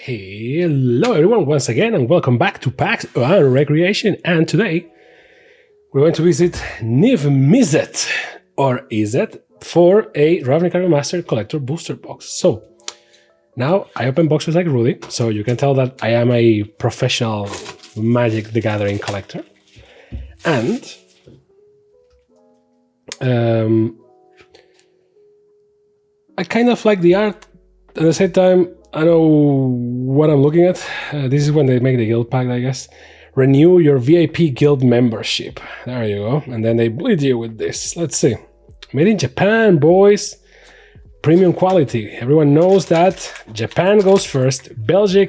Hello everyone once again and welcome back to PAX and Recreation, and today we're going to visit Niv-Mizzet, or Izzet, for a Ravnica Remastered collector booster box. So now I open boxes like Rudy, so you can tell that I am a professional Magic the Gathering collector. And I kind of like the art. At the same time, I know what I'm looking at. This is when they make the guild pack, I guess. Renew your VIP guild membership. There you go. And then they bleed you with this. Let's see. Made in Japan, boys. Premium quality. Everyone knows that. Japan goes first. Belgium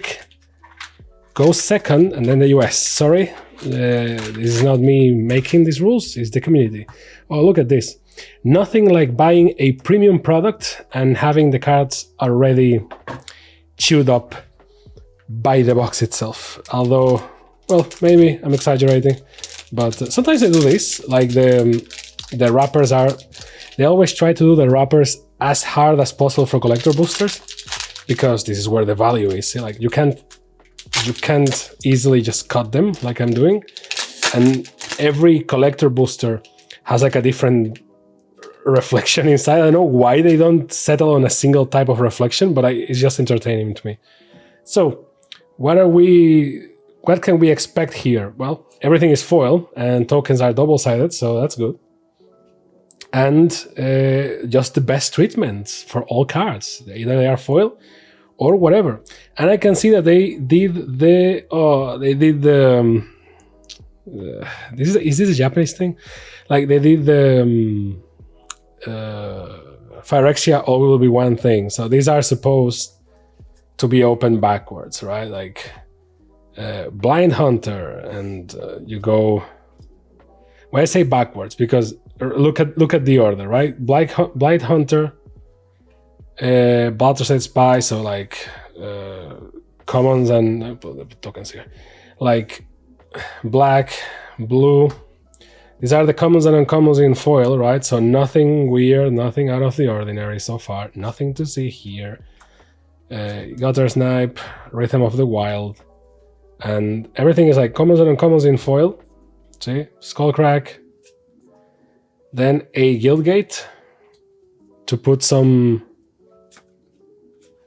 goes second. And then the US. Sorry. This is not me making these rules. It's the community. Oh, look at this. Nothing like buying a premium product and having the cards already chewed up by the box itself. Although, well, maybe I'm exaggerating, but sometimes I do this. Like the wrappers they always try to do the wrappers as hard as possible for collector boosters, because this is where the value is. See, like you can't easily just cut them like I'm doing, and every collector booster has like a different reflection inside. I don't know why they don't settle on a single type of reflection, but it's just entertaining to me. So what can we expect here? Well, everything is foil and tokens are double-sided, so that's good. And just the best treatments for all cards. Either they are foil or whatever. And I can see that they did is this a Japanese thing? Like they did the Phyrexia all will be one thing. So these are supposed to be opened backwards, right? Like Blind Hunter, and you go. Well, I say backwards because look at the order, right? Blind Hunter, Balthasar Spy. So like commons and tokens here, like black, blue. These are the commons and uncommons in foil, right? So nothing weird, nothing out of the ordinary so far. Nothing to see here. Gutter Snipe, Rhythm of the Wild. And everything is like commons and uncommons in foil. See? Skullcrack. Then a Guildgate to put some...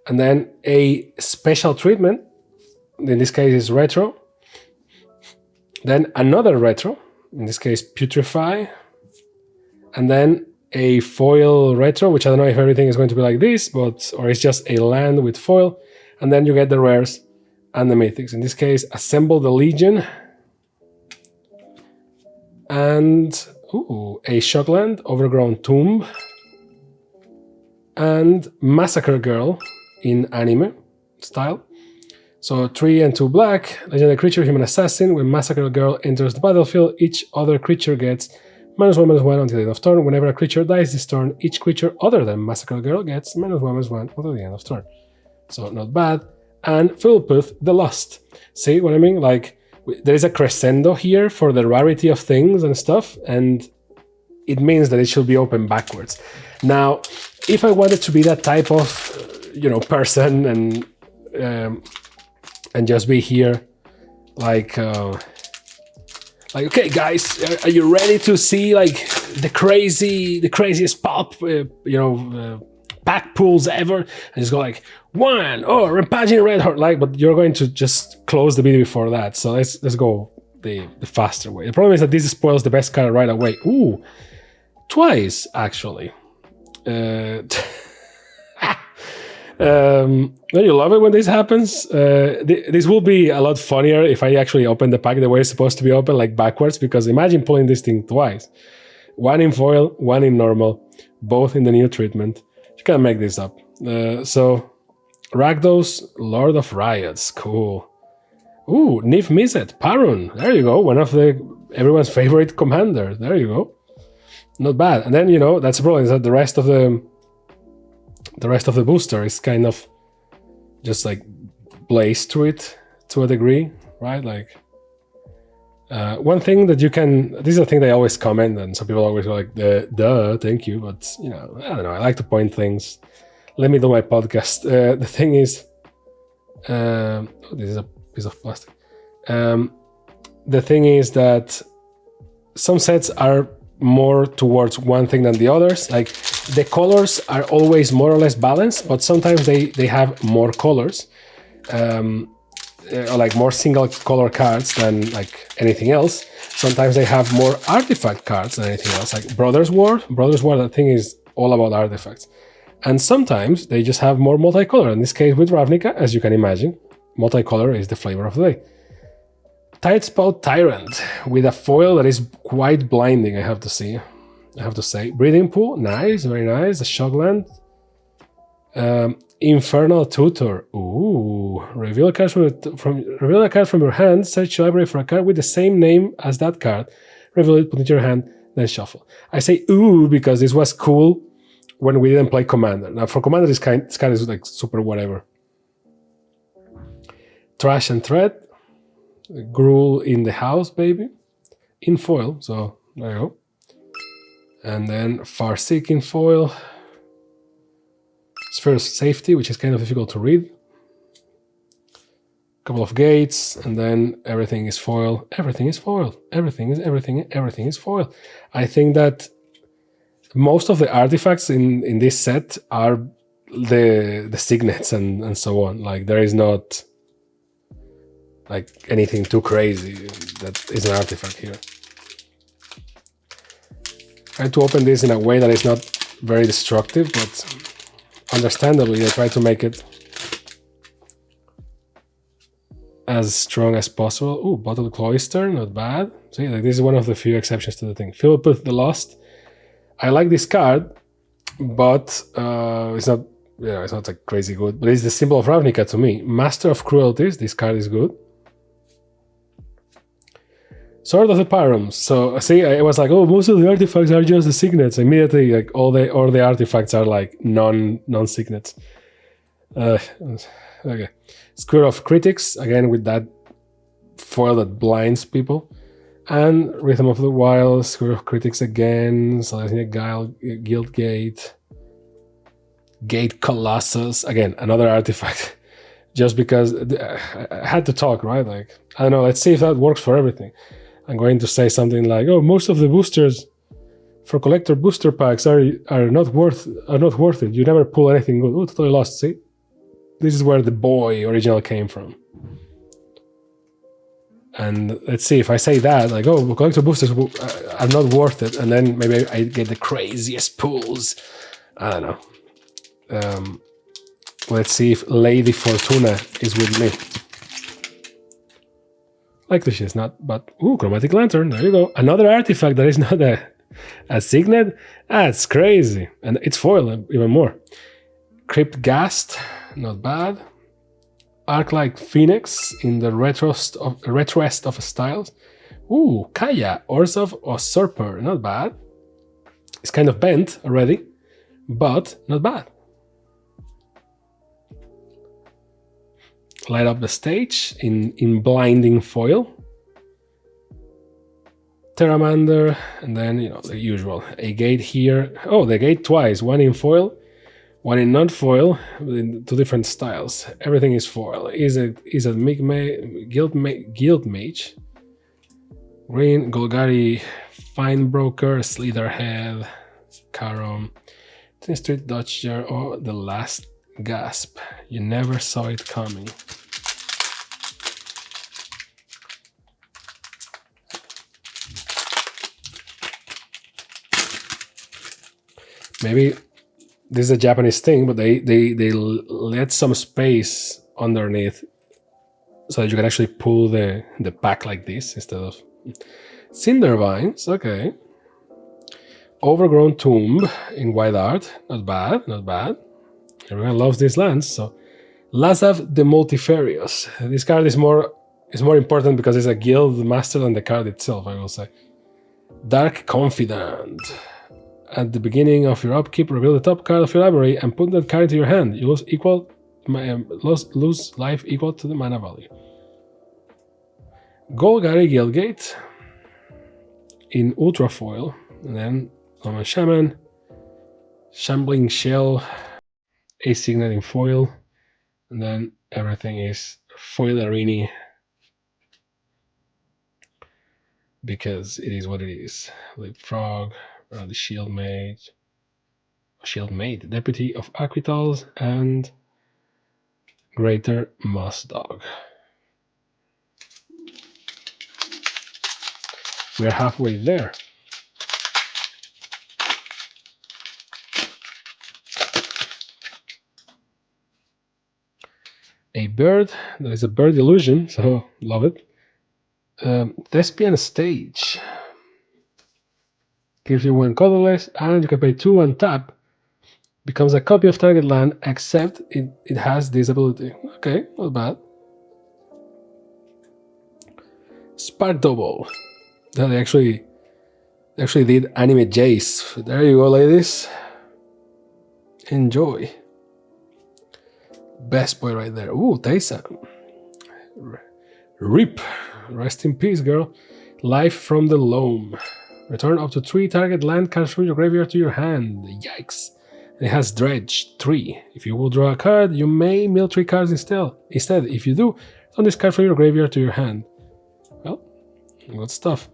And then a special treatment. In this case is retro. Then another retro. In this case, Putrefy, and then a foil retro, which I don't know if everything is going to be like this, or it's just a land with foil, and then you get the rares and the mythics. In this case, Assemble the Legion, and a Shockland, Overgrown Tomb, and Massacre Girl in anime style. So 3 and 2 black, legendary creature, human assassin. When Massacre Girl enters the battlefield, each other creature gets -1/-1 until the end of turn. Whenever a creature dies this turn, each creature other than Massacre Girl gets -1/-1 until the end of turn. So not bad. And Philputh the Lust. See what I mean? Like there is a crescendo here for the rarity of things and stuff, and it means that it should be open backwards. Now, if I wanted to be that type of person and just be here like okay guys, are you ready to see like the craziest pulp pack pulls ever, and just go like Rampaging Red Heart, like, but you're going to just close the video before that. So let's go the faster way. The problem is that this spoils the best card right away. Ooh, twice actually. Don't you love it when this happens? This will be a lot funnier if I actually open the pack the way it's supposed to be open, like backwards, because imagine pulling this thing twice. One in foil, one in normal, both in the new treatment. You can't make this up. So, Rakdos, Lord of Riots, cool. Ooh, Niv-Mizzet, Parun, there you go, one of everyone's favorite commander, there you go. Not bad. And then, that's the problem, is that the rest of the booster is kind of just like blazed to it to a degree, right? Like one thing that this is a thing they always comment, and some people always go like, duh, thank you. But, I don't know, I like to point things. Let me do my podcast. The thing is, Oh, this is a piece of plastic. The thing is that some sets are more towards one thing than the others. Like the colors are always more or less balanced, but sometimes they have more colors, like more single color cards than like anything else. Sometimes they have more artifact cards than anything else. Like Brothers War, I think is all about artifacts. And sometimes they just have more multicolor. In this case with Ravnica, as you can imagine, multicolor is the flavor of the day. Tidespout Tyrant with a foil that is quite blinding, I have to say. Breeding Pool, nice, very nice. A Shockland. Infernal Tutor. Ooh. Reveal a card from your hand, search your library for a card with the same name as that card. Reveal it, put it in your hand, then shuffle. I say ooh because this was cool when we didn't play Commander. Now for Commander this card is like super whatever. Trash and Thread. Gruel in the House, baby. In foil, so there you go. And then Farseek in foil. Sphere of Safety, which is kind of difficult to read. Couple of gates, and then everything is foil. Everything is foil. Everything is foil. I think that most of the artifacts in this set are the signets and so on. Like there is not like anything too crazy that is an artifact here. I had to open this in a way that is not very destructive, but understandably I try to make it as strong as possible. Ooh, Bottled Cloister, not bad. See, like this is one of the few exceptions to the thing. Philip with the Lost. I like this card, but it's not, it's not like crazy good. But it's the symbol of Ravnica to me. Master of Cruelties. This card is good. Sword of the Parums. So see, I was like, oh, most of the artifacts are just the signets. Immediately, like all the artifacts are like non-signets. Okay. Square of Critics, again with that foil that blinds people. And Rhythm of the Wild, Square of Critics again, Selesnya Guildgate, Gate Colossus, again, another artifact. Just because I had to talk, right? Like, I don't know, let's see if that works for everything. I'm going to say something like, oh, most of the boosters for collector booster packs are not worth it. You never pull anything good. Oh, totally lost, see? This is where the boy original came from. And let's see, if I say that, like, oh, collector boosters are not worth it, and then maybe I get the craziest pulls. I don't know. Let's see if Lady Fortuna is with me. Likely she's not, but ooh, Chromatic Lantern, there you go. Another artifact that is not a signet. That's crazy. And it's foil even more. Crypt Ghast, not bad. Arc-like Phoenix in the retroest of styles. Ooh, Kaya, Orzhov Usurper, not bad. It's kind of bent already, but not bad. Light Up the Stage in blinding foil. Terramander, and then, the usual. A gate here. Oh, the gate twice. One in foil, one in non-foil, in two different styles. Everything is foil. Is a Guild Mage. Green, Golgari, Finebroker, Slitherhead, Karom, Tin Street Dodger, or The Last Gasp. You never saw it coming. Maybe this is a Japanese thing, but they let some space underneath so that you can actually pull the pack like this instead of Cindervines. Okay. Overgrown Tomb in White Art. Not bad, not bad. Everyone loves these lands. So Lazav the Multifarious. This card is more important because it's a guild master than the card itself, I will say. Dark Confidant. At the beginning of your upkeep, reveal the top card of your library and put that card into your hand. You lose life equal to the mana value. Golgari Guildgate in Ultra Foil, and then Norman Shaman, Shambling Shell, a Signet in foil, and then Everything is foilerini because it is what it is. Leapfrog, the shield mate, deputy of Aquitals, and greater moss dog. We're halfway there. A bird, there is a bird illusion, so love it. Thespian stage. Gives you 1 colorless, and you can pay 2 and tap. Becomes a copy of target land, except it has this ability. Okay, not bad. Spark double. They actually did anime Jace. There you go, ladies. Enjoy. Best boy right there. Ooh, Taysa. Rip. Rest in peace, girl. Life from the loam. Return up to 3 target land cards from your graveyard to your hand. Yikes. It has Dredge 3. If you will draw a card, you may mill 3 cards instead. If you do, return this card from your graveyard to your hand. Well, good stuff.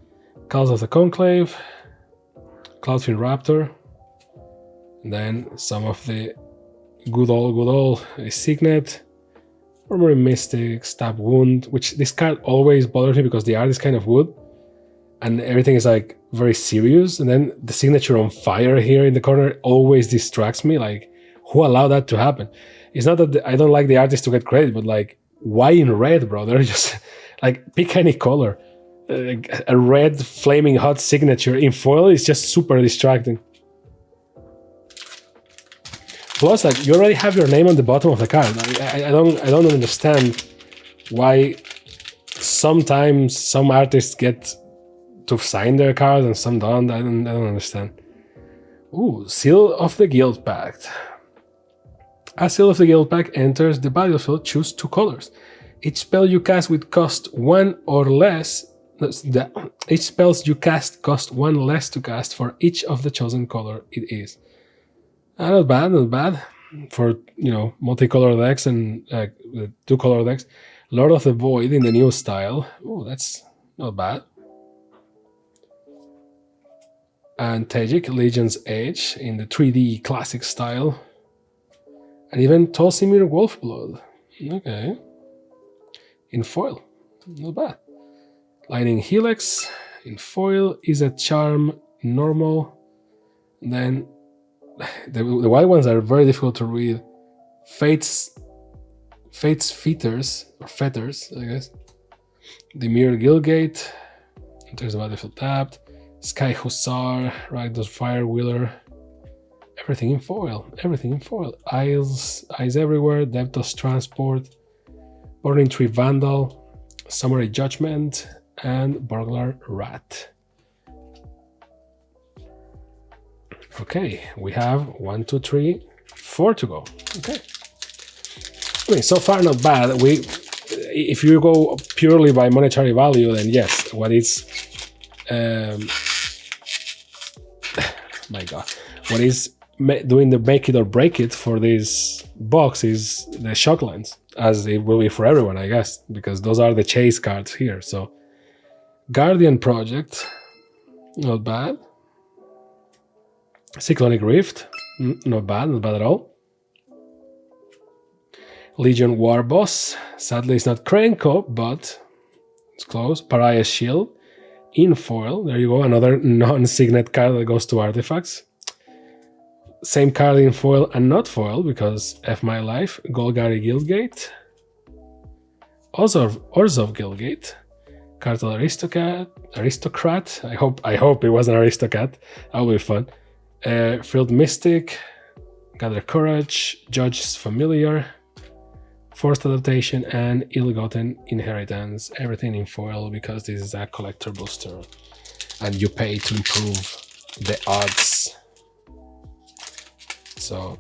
Calls of the Conclave, Cloudfin Raptor, and then some of the good old Signet, Armory Mystic, Stab Wound, which this card always bothers me because the art is kind of wood, and everything is like very serious, and then the signature on fire here in the corner always distracts me. Like, who allowed that to happen? It's not that I don't like the artist to get credit, but like, why in red, brother? Just like pick any color. A red flaming hot signature in foil is just super distracting. Plus, like, you already have your name on the bottom of the card. I don't understand why sometimes some artists get to sign their cards and some don't. I don't understand. Ooh, Seal of the Guild Pact. As Seal of the Guild Pact enters the battlefield, choose 2 colors. Each spell you cast with cost 1 or less. Each spells you cast cost 1 less to cast for each of the chosen color it is. Not bad. For, multicolor decks and 2-color decks. Lord of the Void in the new style. Oh, that's not bad. And Tajik, Legion's Edge in the 3D classic style. And even Tolsimir Wolfblood. Okay. In foil. Not bad. Lightning Helix in foil is a charm normal. Then the white ones are very difficult to read. Fate's Fetters, or Fetters, I guess. Dimir Gilgate enters the battlefield tapped. Sky Hussar, Ragdos Firewheeler. Everything in foil. Eyes everywhere. Depthos Transport. Burning Tree Vandal. Summary Judgment. And Burglar Rat. Okay, we have 1, 2, 3, 4 to go. Okay. I mean, so far not bad. If you go purely by monetary value, then yes, what is my god, what is doing the make it or break it for this box is the Shocklands, as it will be for everyone, I guess, because those are the chase cards here. So Guardian Project, not bad. Cyclonic Rift, not bad at all. Legion War Boss, sadly it's not Krenko, but it's close. Pariah Shield, in foil, there you go, another non-signet card that goes to artifacts. Same card in foil and not foil, because F my life. Golgari Guildgate. Orzhov Guildgate. Cartel Aristocrat. I hope it was an Aristocrat. That would be fun. Frilled Mystic. Gather Courage. Judge's Familiar. Forced Adaptation and Ill-Gotten Inheritance. Everything in foil because this is a collector booster. And you pay to improve the odds. So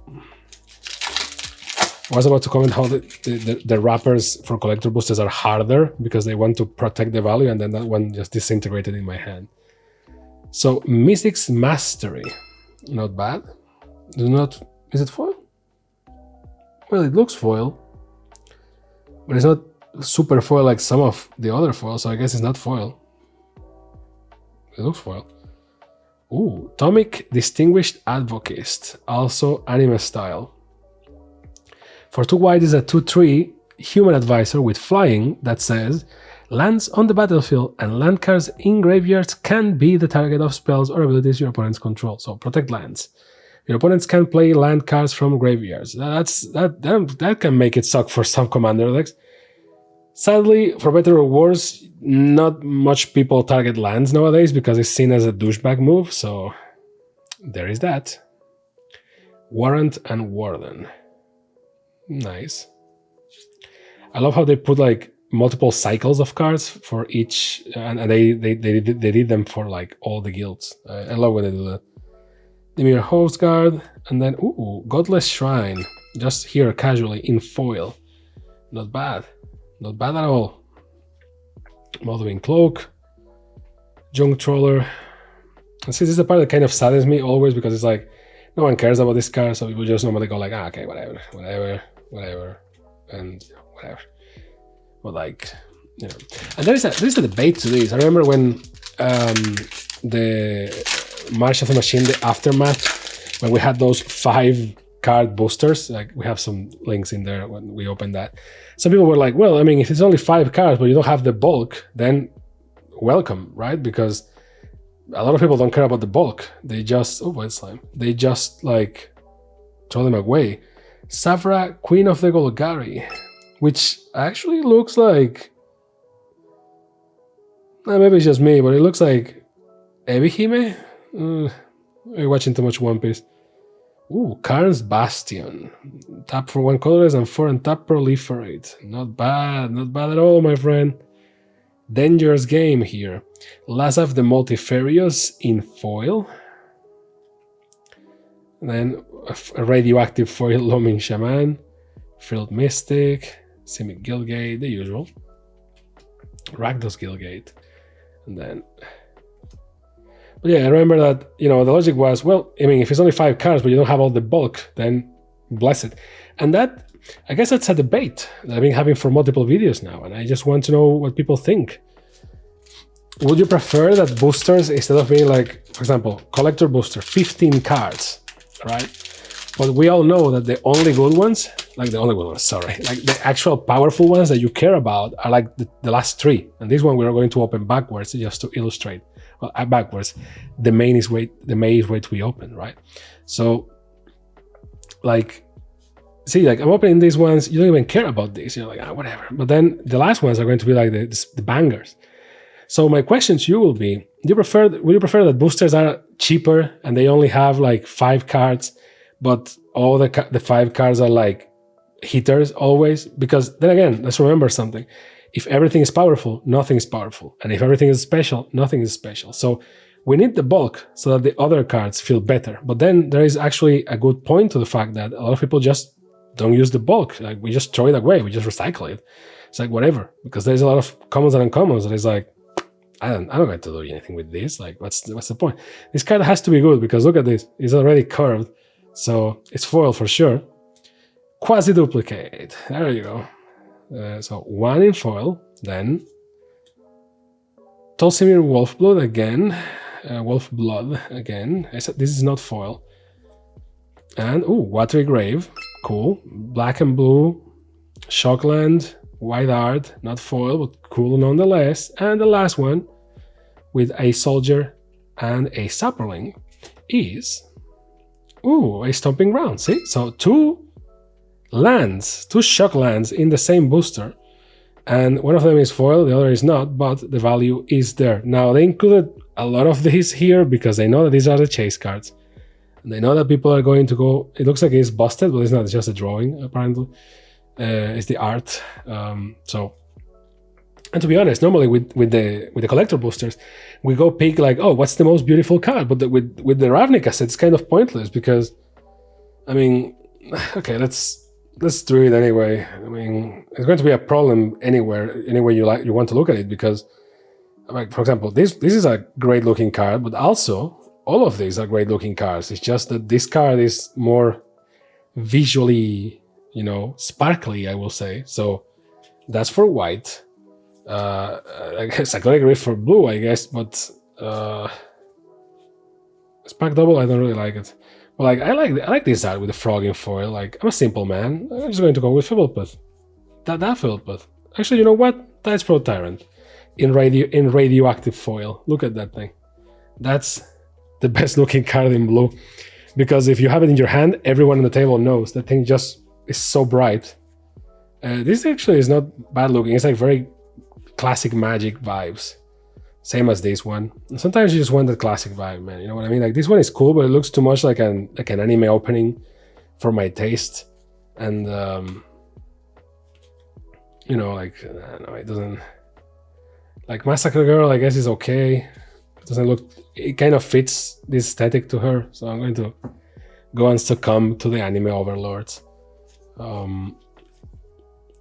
I was about to comment how the wrappers for collector boosters are harder because they want to protect the value, and then that one just disintegrated in my hand. So Mystic's Mastery, not bad. Is it foil? Well, it looks foil. but it's not super foil like some of the other foils, so I guess it's not foil. It looks foil. Ooh, Tomic Distinguished Advocate, also anime style. For 2 white is a 2/3 human advisor with flying that says, lands on the battlefield and land cards in graveyards can be the target of spells or abilities your opponents control. So protect lands. Your opponents can play land cards from graveyards. That can make it suck for some commander decks. Sadly, for better or worse, not much people target lands nowadays because it's seen as a douchebag move, so there is that. Warrant and Warden. Nice. I love how they put like multiple cycles of cards for each, and they did them for like all the guilds. I love when they do that. Dimir Host Guard, and then ooh, Godless Shrine, just here casually in foil. Not bad. Not bad at all. Moldering Cloak, Junk Troller. And see, this is the part that kind of saddens me always because it's like no one cares about this card, so people just normally go like, okay, whatever, and whatever. But like, you know, and there's a debate to this. I remember when the March of the Machine, the Aftermath, when we had those 5 card boosters, like we have some links in there when we opened that. Some people were like, well, I mean, if it's only 5 cards, but you don't have the bulk, then welcome, right? Because a lot of people don't care about the bulk. They just, oh, white slime. They just like throw them away. Savra, Queen of the Golgari, which actually looks like, maybe it's just me, but it looks like Ebihime? You're watching too much One Piece. Ooh, Karn's Bastion. Tap for 1 colorless and 4 and tap proliferate. Not bad at all, my friend. Dangerous game here. Lazav the Multifarious in foil. And then a radioactive foil Loaming Shaman. Frilled Mystic. Simic Guildgate, the usual. Rakdos Guildgate. And then... But yeah, I remember that, you know, the logic was, well, I mean, if it's only 5 cards, but you don't have all the bulk, then bless it. And that, I guess that's a debate that I've been having for multiple videos now, and I just want to know what people think. Would you prefer that boosters, instead of being like, for example, collector booster, 15 cards, right? But we all know that the only good ones, like the actual powerful ones that you care about are like the last 3. And this one we are going to open backwards just to illustrate. Well, backwards, the maze way to be open, right? So, like, see, like I'm opening these ones, you don't even care about these, you're like, whatever. But then the last ones are going to be like the bangers. So my question to you will be: would you prefer that boosters are cheaper and they only have like 5 cards, but all the 5 cards are like hitters always? Because then again, let's remember something. If everything is powerful, nothing is powerful. And if everything is special, nothing is special. So we need the bulk so that the other cards feel better. But then there is actually a good point to the fact that a lot of people just don't use the bulk. Like we just throw it away. We just recycle it. It's like whatever. Because there's a lot of commons and uncommons that is like, I'm not going to do anything with this. Like what's the point? This card has to be good because look at this. It's already curved. So it's foil for sure. Quasi-duplicate. There you go. So 1 in foil, then Tolsimir Wolfblood again. I said this is not foil. And Watery Grave, cool. Black and blue, Shockland, White Art, not foil, but cool nonetheless. And the last one, with a Soldier and a Sapperling, is a Stomping Ground. See, so 2 lands, 2 shock lands in the same booster, and one of them is foil, the other is not, but the value is there. Now they included a lot of these here because they know that these are the chase cards, and they know that people are going to go. It looks like it's busted, but it's not. It's just a drawing apparently. It's the art. So, and to be honest, normally with the collector boosters, we go pick like, what's the most beautiful card? But with the Ravnica set, it's kind of pointless because, I mean, okay, let's do it anyway. I mean, it's going to be a problem anywhere you want to look at it because, like, for example, this is a great looking card, but also all of these are great looking cards. It's just that this card is more visually, sparkly, I will say. So That's for white. I guess I could agree for blue, I guess, but Spark Double, I don't really like it. But like I like this art with the frog in foil. Like, I'm a simple man. I'm just going to go with Fibbleput. That Fibbleput. Actually, you know what? That's Pro Tyrant in radioactive foil. Look at that thing. That's the best looking card in blue. Because if you have it in your hand, everyone on the table knows that thing just is so bright. This actually is not bad looking. It's like very classic Magic vibes. Same as this one. Sometimes you just want that classic vibe, man. You know what I mean? Like, this one is cool, but it looks too much like an anime opening for my taste. And you know, like, I don't know, it doesn't. Like, Massacre Girl, I guess, is okay. It doesn't look. It kind of fits the aesthetic to her, so I'm going to go and succumb to the anime overlords.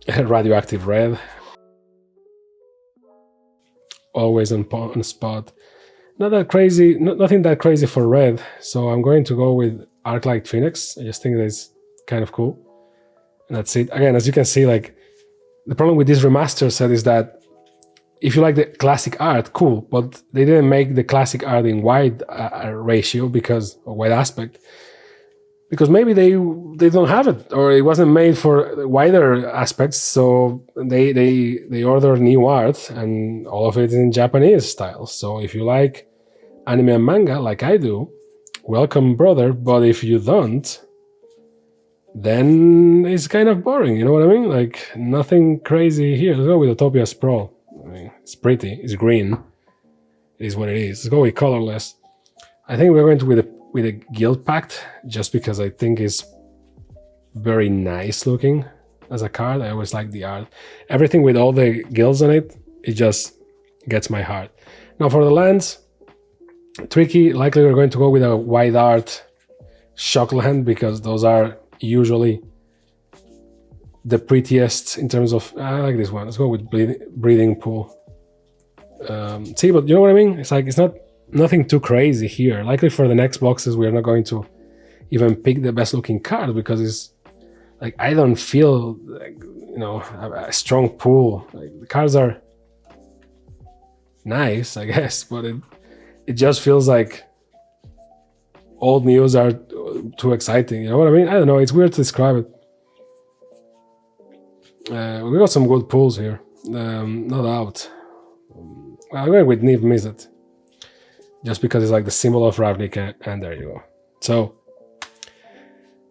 Radioactive Red. Always on spot. Not that crazy, nothing that crazy for red, so I'm going to go with Arclight Phoenix. I just think that's kind of cool. And that's it. Again, as you can see, like, the problem with this remaster set is that if you like the classic art, cool, but they didn't make the classic art in wide ratio because, or wide aspect, because maybe they don't have it, or it wasn't made for wider aspects, so they order new art, and all of it in Japanese style. So if you like anime and manga, like I do, welcome, brother, but if you don't, then it's kind of boring, you know what I mean? Like, nothing crazy here. Let's go with Utopia Sprawl. I mean, it's pretty, it's green, it is what it is. Let's go with colorless. I think we're going to with a Guild Pact, just because I think it's very nice looking as a card. I always like the art. Everything with all the guilds on it, it just gets my heart. Now for the lands, tricky. Likely we're going to go with a wide art shock land, because those are usually the prettiest in terms of. I like this one. Let's go with Breathing Pool. See, but you know what I mean? It's like, it's nothing too crazy here. Likely for the next boxes, we're not going to even pick the best looking card, because it's like, I don't feel like, you know, a strong pull. Like, the cards are nice, I guess, but it just feels like old news are too exciting. You know what I mean? I don't know. It's weird to describe it. We got some good pulls here, no doubt. I'm going with Niv Mizzet, just because it's like the symbol of Ravnica, and there you go. So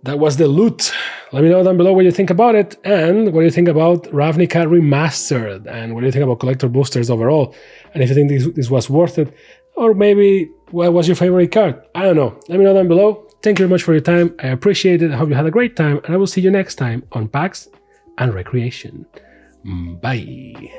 that was the loot. Let me know down below what you think about it, and what you think about Ravnica Remastered, and what do you think about collector boosters overall, and if you think this was worth it, or maybe what was your favorite card. I don't know. Let me know down below. Thank you very much for your time. I appreciate it. I hope you had a great time, and I will see you next time on PAX and Recreation. Bye.